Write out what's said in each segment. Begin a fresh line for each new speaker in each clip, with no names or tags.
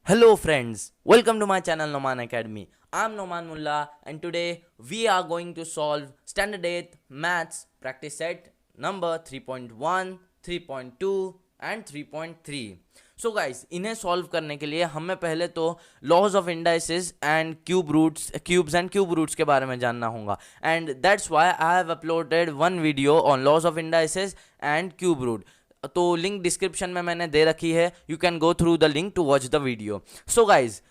Hello friends, welcome to my channel Noman Academy. I'm Noman Mullah and today we are going to solve Standard 8 Maths practice set number 3.1, 3.2 and 3.3. So guys इन्हें solve करने के लिए हमें पहले तो laws of indices and cubes and cube roots के बारे में जानना होगा and that's why I have uploaded one video on laws of indices and cube root. तो लिंक डिस्क्रिप्शन में मैंने दे रखी है, you can go through the link to watch the video. So guys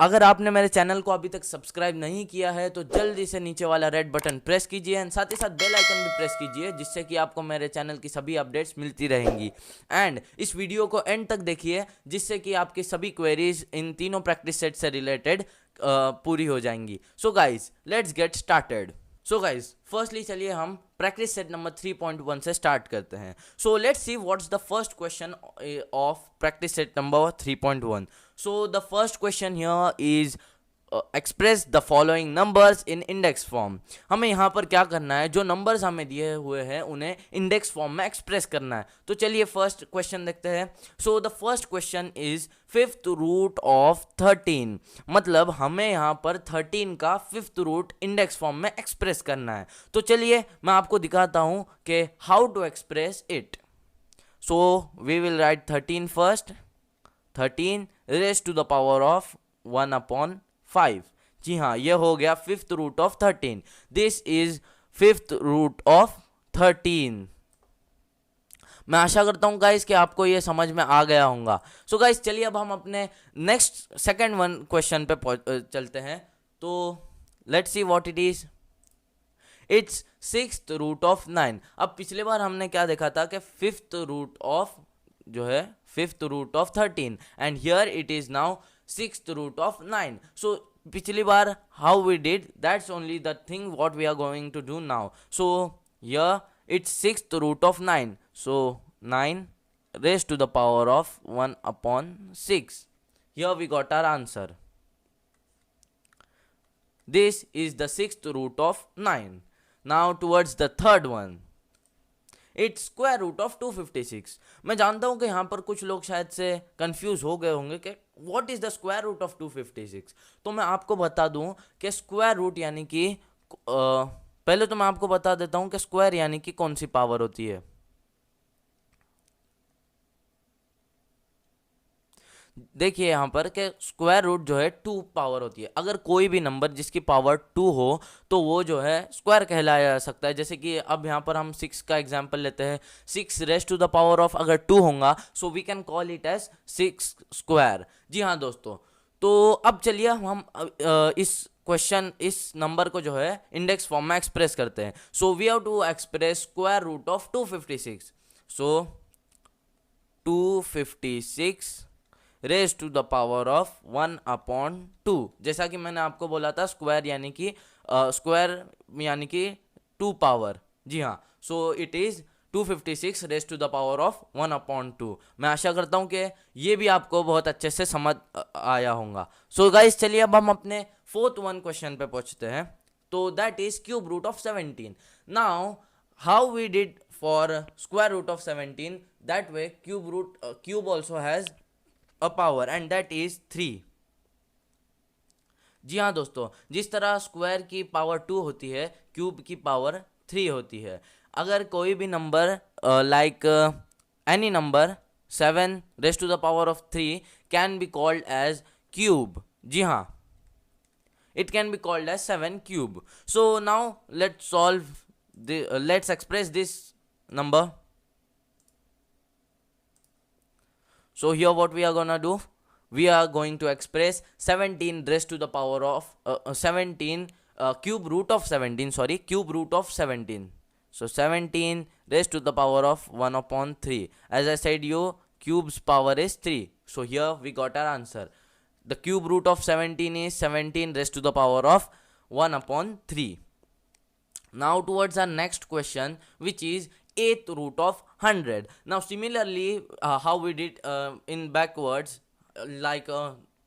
अगर आपने मेरे चैनल को अभी तक सब्सक्राइब नहीं किया है तो जल्दी से नीचे वाला रेड बटन प्रेस कीजिए एंड साथ ही साथ बेल आइकन भी प्रेस कीजिए, जिससे कि आपको मेरे चैनल की सभी अपडेट्स मिलती रहेंगी। एंड इस वीडियो को एंड तक देखिए, जिससे कि आपकी सभी क्वेरीज इन तीनों प्रैक्टिस सेट से रिलेटेड पूरी हो जाएंगी। सो guys let's get started. So guys firstly चलिए हम प्रैक्टिस सेट नंबर 3.1 से स्टार्ट करते हैं। So let's see what's the first question of practice set number 3.1। So the first question here is express the following numbers in index form. हमें यहाँ पर क्या करना है, जो नंबर्स हमें दिए हुए हैं उन्हें इंडेक्स फॉर्म में एक्सप्रेस करना है। तो चलिए फर्स्ट क्वेश्चन देखते हैं। So the first question is fifth root of 13, मतलब हमें यहाँ पर 13 का फिफ्थ रूट इंडेक्स फॉर्म में एक्सप्रेस करना है। तो चलिए मैं आपको दिखाता हूँ कि how to express it. So we will write 13 first, 13 raise to the power of 1/5। जी हाँ, ये हो गया fifth root of 13। This is fifth root of 13। मैं आशा करता हूँ गाइस कि आपको ये समझ में आ गया होगा। सो गाइस चलिए अब हम अपने नेक्स्ट सेकंड वन क्वेश्चन पे चलते हैं। तो let's see what it is. It's sixth root of 9। अब पिछले बार हमने क्या देखा था कि फिफ्थ रूट ऑफ जो है fifth root of 13 and here it is now sixth root of 9। So पिछली बार how we did, that's only the thing what we are going to do now. So here it's sixth root of 9, so 9 raised to the power of 1/6. Here we got our answer. This is the sixth root of 9. Now towards the third one, it's square root of 256. मैं जानता हूँ कि यहाँ पर कुछ लोग शायद से कंफ्यूज हो गए होंगे कि what is the square root of 256। तो मैं आपको बता दूँ कि स्क्वायर रूट यानी कि पहले तो मैं आपको बता देता हूं कि स्क्वायर यानी कि कौन सी पावर होती है। देखिए यहां पर कि स्क्वायर रूट जो है 2 पावर होती है। अगर कोई भी नंबर जिसकी पावर 2 हो तो वो जो है स्क्वायर कहलाया जा सकता है। जैसे कि अब यहां पर हम 6 का एग्जांपल लेते हैं। 6 raise to the power of अगर 2 होगा so we can call it as 6 square. जी हाँ दोस्तों, तो अब चलिए हम इस नंबर को जो है इंडेक्स फॉर्म में एक्सप्रेस करते हैं। So we have to express square root of 256। सो 256 raise to the power of 1/2। जैसा कि मैंने आपको बोला था स्क्वायर यानी कि 2 पावर। जी हाँ, so it is 256 raise to the power of 1/2। मैं आशा करता हूँ कि ये भी आपको बहुत अच्छे से समझ आया होगा। सो गाइस चलिए अब हम अपने फोर्थ वन क्वेश्चन पे पहुंचते हैं। तो that is cube root of 17। Now how we did for square root of 17, that way cube also has a power and that is 3। जी हाँ दोस्तों, जिस तरह स्क्वायर की पावर 2 होती है, क्यूब की पावर 3 होती है। अगर कोई भी number like any number 7 raise to the power of 3 can be called as cube. जी हाँ, it can be called as 7 cube. So now let's express this number. So here what we are gonna do, we are going to express 17 raised to the power of 17 cube root of 17, sorry, cube root of 17. So 17 raised to the power of 1/3. As I said you, cube's power is 3. So here we got our answer. The cube root of 17 is 17 raised to the power of 1/3. Now towards our next question, which is eighth root of 100. Now similarly, how we did in backwards, like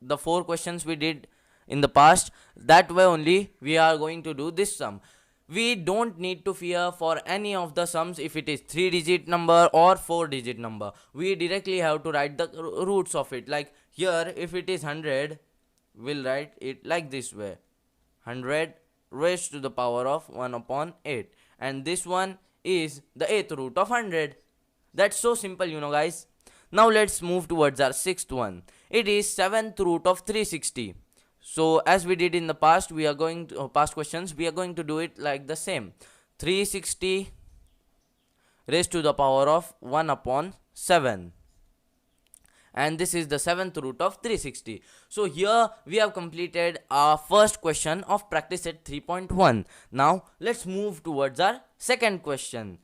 the 4 questions we did in the past, that way only we are going to do this sum. We don't need to fear for any of the sums if it is 3-digit number or 4-digit number. We directly have to write the roots of it. Like Here if it is 100, we'll write it like this way: 100 raised to the power of 1 upon 8, and this one is the 8th root of 100. That's so simple, guys. Now let's move towards our sixth one. It is 7th root of 360. So as we did in the past, we are going to past questions, we are going to do it like the same. 360 raised to the power of 1 upon 7, and this is the 7th root of 360. So here we have completed our first question of practice set 3.1. Now let's move towards our second question.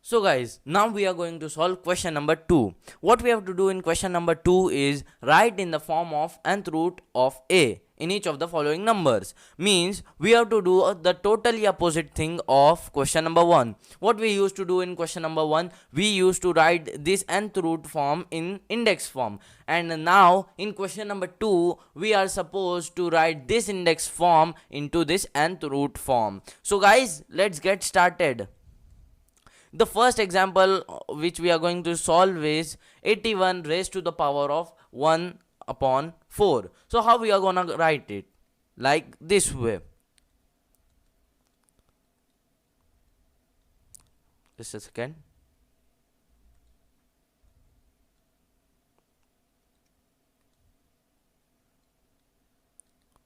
So guys, now we are going to solve question number 2. What we have to do in question number 2 is write in the form of nth root of a in each of the following numbers. Means we have to do the totally opposite thing of question number 1. What we used to do in question number 1, we used to write this nth root form in index form, and now in question number 2 we are supposed to write this index form into this nth root form. So guys, let's get started. The first example which we are going to solve is 81 raised to the power of 1 upon 4. So how we are gonna write it? Like this way. Just a second.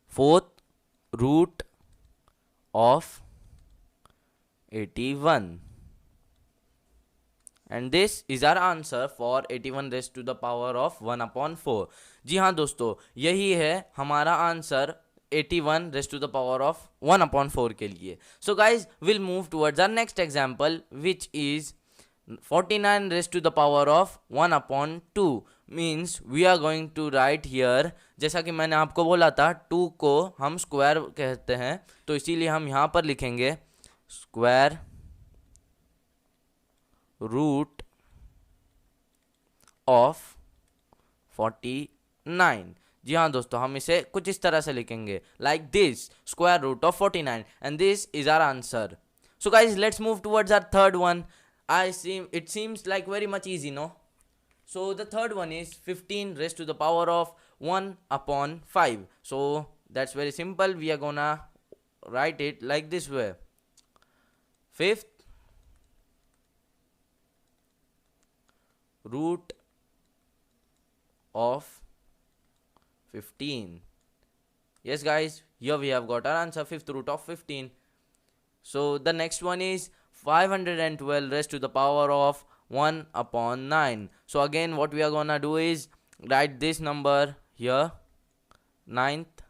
Fourth root of 81. And this is our answer for 81 raised to the power of 1 upon 4. जी हाँ दोस्तों, यही है हमारा answer 81 raised to the power of 1 upon 4 के लिए. So guys, we'll move towards our next example, which is 49 raised to the power of 1 upon 2. Means we are going to write here, जैसा कि मैंने आपको बोला था 2 को हम स्क्वायर कहते हैं, तो इसीलिए हम यहाँ पर लिखेंगे स्क्वायर रूट ऑफ 49. जी हाँ दोस्तों, हम इसे कुछ इस तरह से लिखेंगे like this, square root of 49, and this is our answer. So guys, let's move towards our third one. It seems like very much easy, no? So the third one is 15 raised to the power of 1 upon 5. So that's very simple. We are gonna write it like this way: fifth root of 15. Yes guys, here we have got our answer, fifth root of 15. So the next one is 512 raised to the power of 1 upon 9. So again, what we are gonna do is write this number here, 9th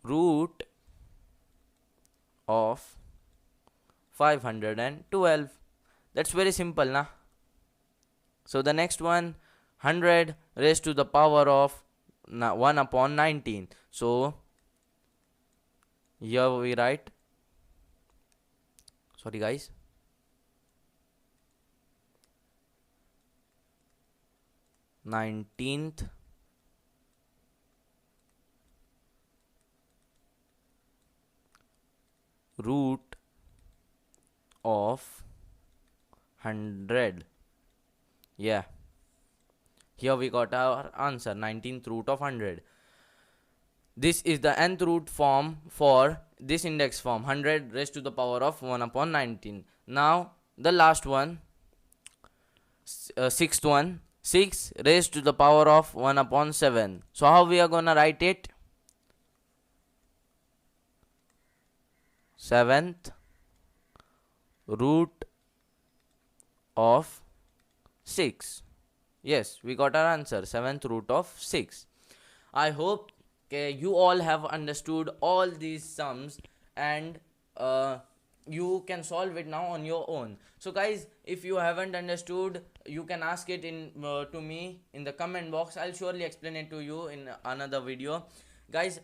root of 512. That's very simple, na? So the next one, 100 raised to the power of 1 upon 19. So here we write, sorry guys, nineteenth root of 100. Yeah, here we got our answer, 19th root of 100. This is the nth root form for this index form, 100 raised to the power of 1 upon 19. Now the last one, sixth one, 6 raised to the power of 1 upon 7. So how we are gonna write it? 7th root of 6. Yes, we got our answer, 7th root of 6. I hope you all have understood all these sums, and you can solve it now on your own. So guys, if you haven't understood, you can ask it in to me in the comment box. I'll surely explain it to you in another video. Guys,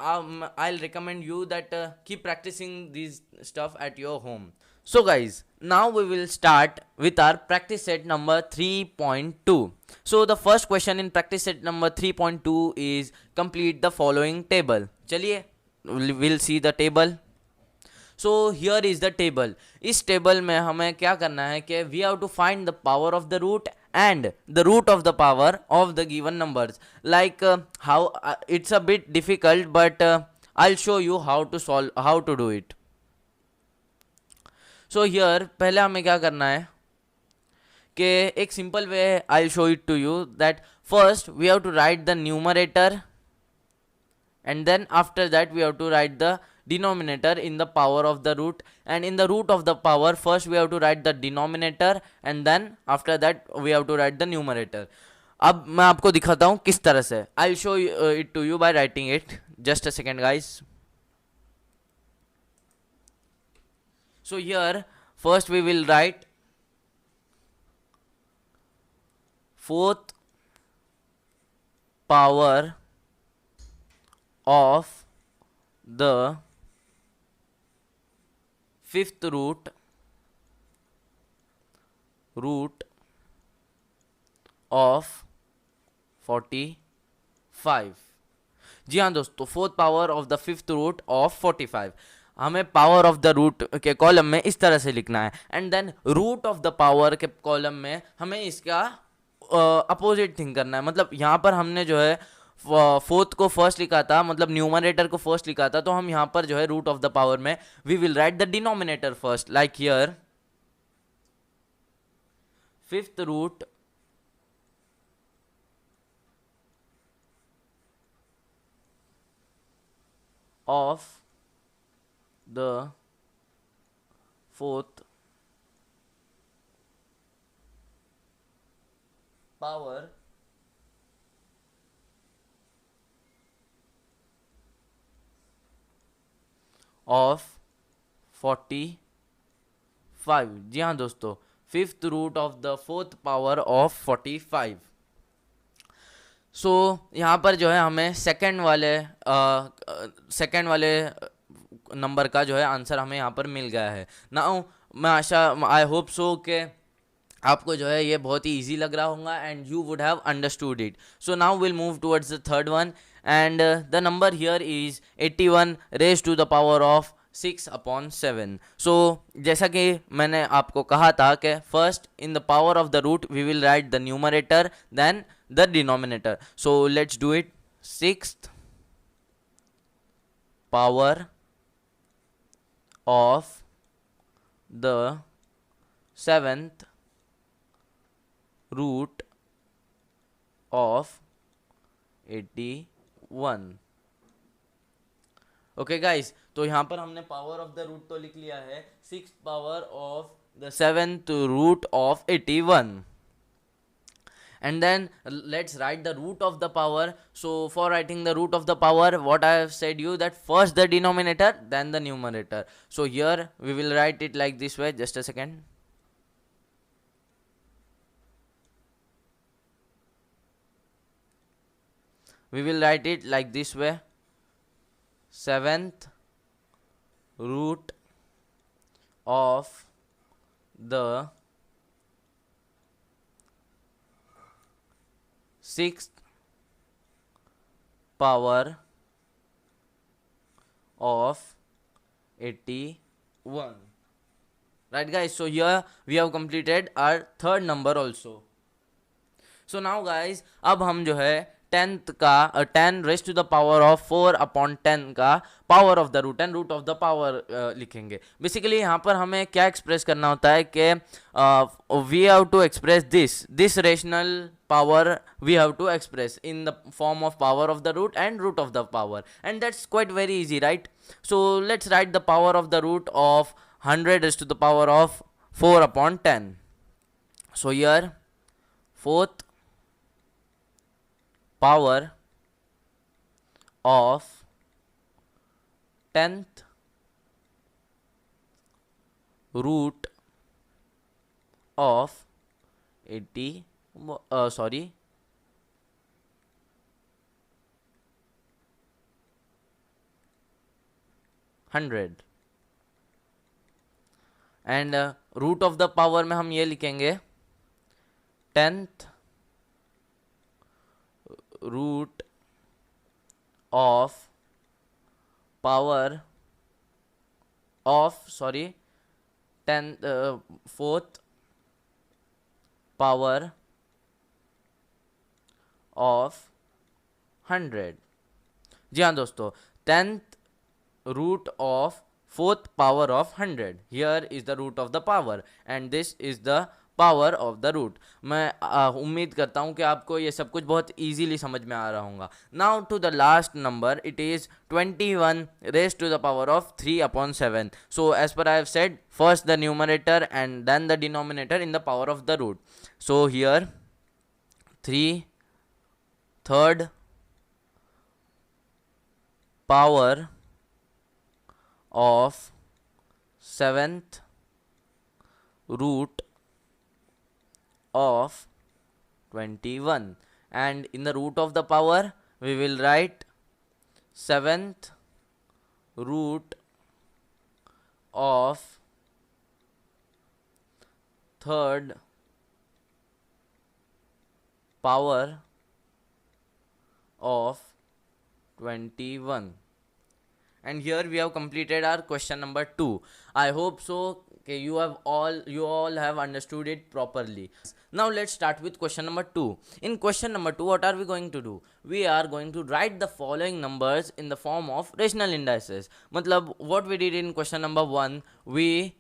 I'll recommend you that keep practicing these stuff at your home. So guys, now we will start with our practice set number 3.2. So the first question in practice set number 3.2 is complete the following table. Chaliye, we'll see the table. So here is the table. इस table में हमें क्या करना है कि we have to find the power of the root and the root of the power of the given numbers. Like how it's a bit difficult, but I'll show you how to do it. So here पहले हमें क्या करना है कि एक simple way I show it to you that first we have to write the numerator and then after that we have to write the denominator in the power of the root, and in the root of the power first we have to write the denominator and then after that we have to write the numerator. अब मैं आपको दिखाता हूँ किस तरह से. I'll show it to you by writing it. Just a second guys. So here first we will write fourth power of the fifth root of 45. जी हाँ दोस्तों, fourth power of the fifth root of 45 हमें power of the root के column में इस तरह से लिखना है, and then root of the power के कॉलम में हमें इसका अपोजिट थिंग करना है. मतलब यहाँ पर हमने जो है फोर्थ को फर्स्ट लिखा था, मतलब न्यूमरेटर को फर्स्ट लिखा था, तो हम यहाँ पर जो है रूट ऑफ द पावर में we will write the denominator first. Like here fifth root of the fourth power of 45. जी हाँ दोस्तों, fifth root of the fourth power of 45. So यहाँ पर जो है हमें सेकंड वाले नंबर का जो है आंसर हमें यहाँ पर मिल गया है. नाउ मैं आई होप सो कि आपको जो है ये बहुत ही इजी लग रहा होगा and you would have understood it. So now will move towards the third one, and the number here is 81 raised to the power of 6/7. So जैसा कि मैंने आपको कहा था कि first in the power of the root we will write the numerator then the denominator. So let's do it. Sixth power of the seventh root of 81. Okay guys, तो यहाँ पर हमने पावर ऑफ द रूट तो लिख लिया है, six power of the seventh root of 81. And then let's write the root of the power. So for writing the root of the power, what I have said you that first the denominator then the numerator. So here we will write it like this way. Just a second. We will write it like this way. Seventh root of the sixth power of 81. Right guys, so here we have completed our third number also. So now guys, अब हम जो है tenth का 10 raised to the power of 4/10 का power of the root and root of the power लिखेंगे. Basically यहाँ पर हमें क्या एक्सप्रेस करना होता है कि we have to express this rational power we have to express in the form of power of the root and root of the power, and that's quite very easy, right? So let's write the power of the root of 100 raised to the power of 4/10. So here fourth power of 10th root of 100. And root of the power में हम ये लिखेंगे 10th root of power of, sorry, 10 fourth power of 100। जी हाँ दोस्तों, 10th root of fourth power of 100। Here is the root of the power and this is the power of the root. मैं उम्मीद करता हूँ कि आपको ये सब कुछ बहुत इजीली समझ में आ रहा होगा। Now to the last number, it is 21 raise to the power of 3/7। So as per I have said, first the numerator and then the denominator in the power of the root. So here 3/3 power of 7th root of 21, and in the root of the power we will write 7th root of 3rd power of 21। And here we have completed our question number 2. I hope so okay, you all have understood it properly. Now let's start with question number 2. In question number 2, what are we going to do? We are going to write the following numbers in the form of rational indices। मतलब what we did in question number 1, we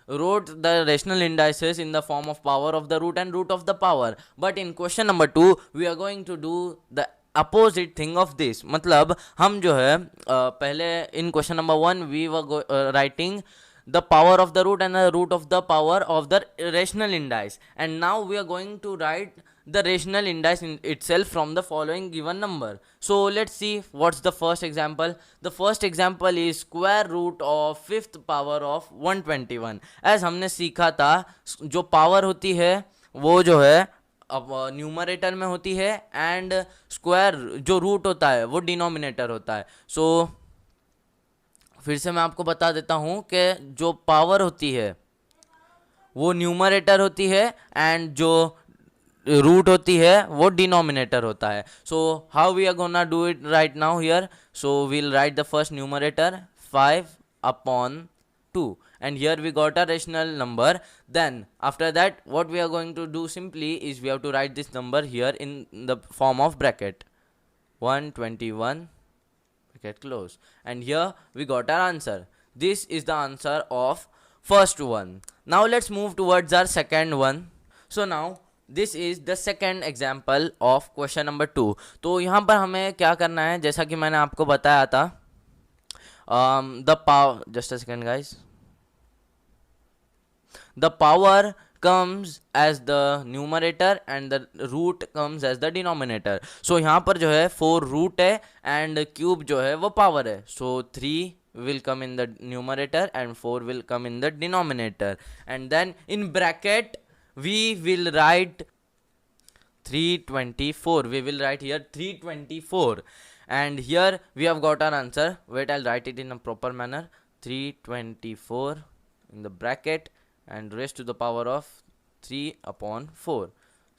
wrote the rational indices in the form of power of the root and root of the power, but in question number 2 we are going to do the opposite thing of this. मतलब हम जो है पहले in question number 1 we were writing the power of the root and the root of the power of the rational indice, and now we are going to write the rational indice in itself from the following given number. So let's see what's the first example. The first example is square root of 5th power of 121। as हमने सीखा था, जो power होती है वो जो है अब न्यूमरेटर में होती है एंड स्क्वायर जो रूट होता है वो डिनोमिनेटर होता है। सो फिर से मैं आपको बता देता हूँ कि जो पावर होती है वो न्यूमरेटर होती है एंड जो रूट होती है वो डिनोमिनेटर होता है। So how we are gonna do it right now here. So we'll write the first numerator 5/2 and here we got a rational number। Then after that what we are going to do simply is we have to write this number here in the form of bracket 121 bracket close, and here we got our answer. This is the answer of first one. Now let's move towards our second one. So now this is the second example of question number 2। तो यहाँ पर हमें क्या करना है, जैसा कि मैंने आपको बताया था, the power, just a second guys, the power comes as the numerator and the root comes as the denominator। so यहाँ पर जो है 4 root है and cube जो है वो power है। so 3 will come in the numerator and 4 will come in the denominator, and then in bracket we will write 324। we will write here 324, and here we have got our answer. Wait, I'll write it in a proper manner, 324 in the bracket and raised to the power of 3/4।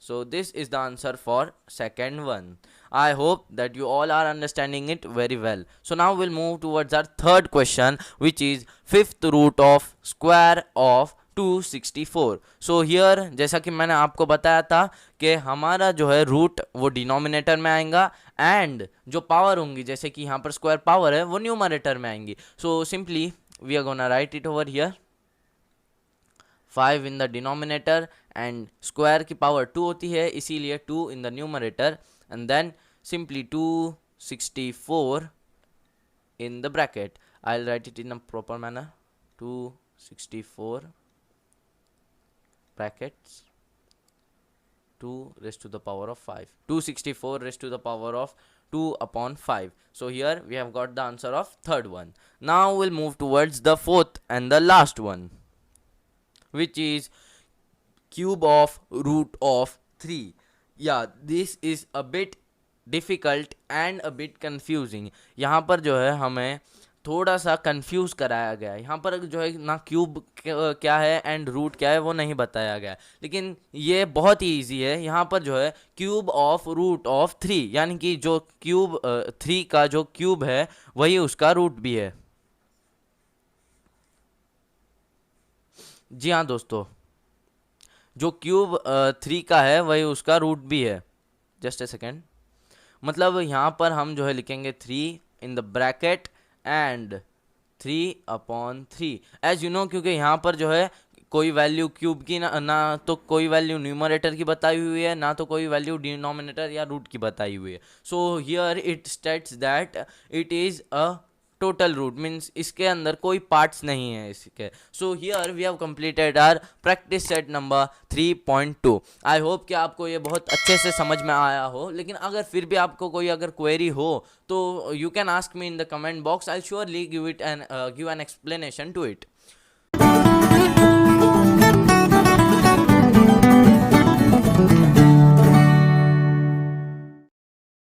so this is the answer for second one. I hope that you all are understanding it very well. So now we'll move towards our third question, which is 5th root of square of 264। so here जैसा कि मैंने आपको बताया था कि हमारा जो है रूट वो डिनोमिनेटर में आएगा एंड जो पावर होंगी, जैसे कि यहाँ पर स्क्वायर पावर है, वो न्यूमरेटर में आएंगी। So simply we are gonna write it over here 5 in the denominator and square की पावर 2 होती है, इसीलिए 2 in the numerator, and then simply 264 in the bracket. I will write it in a proper manner, 264 brackets 2 raised to the power of 5, 264 raised to the power of 2/5। so here we have got the answer of third one. Now we'll move towards the fourth and the last one, which is cube of root of 3। yeah, this is a bit difficult and a bit confusing। यहाँ पर जो है हमें थोड़ा सा confuse कराया गया है। यहाँ पर जो है ना क्यूब क्या है एंड रूट क्या है वो नहीं बताया गया, लेकिन ये बहुत ही इजी है। यहाँ पर जो है क्यूब ऑफ रूट ऑफ 3, यानी कि जो क्यूब 3 का जो क्यूब है वही उसका रूट भी है। जी हाँ दोस्तों, जो क्यूब 3 का है वही उसका रूट भी है। जस्ट ए सेकेंड, मतलब यहाँ पर हम जो है लिखेंगे 3 in the bracket and 3/3 as you know, क्योंकि यहाँ पर जो है कोई वैल्यू क्यूब की ना तो कोई वैल्यू न्यूमरेटर की बताई हुई है, ना तो कोई वैल्यू डिनोमिनेटर या रूट की बताई हुई है। So here it states that it is a total root, means इसके अंदर कोई पार्ट्स नहीं है इसके। So here we have completed our practice set number 3.2। I hope कि आपको ये बहुत अच्छे से समझ में आया हो, लेकिन अगर फिर भी आपको कोई अगर क्वेरी हो तो you can ask me in the comment box. I surely give an explanation to it.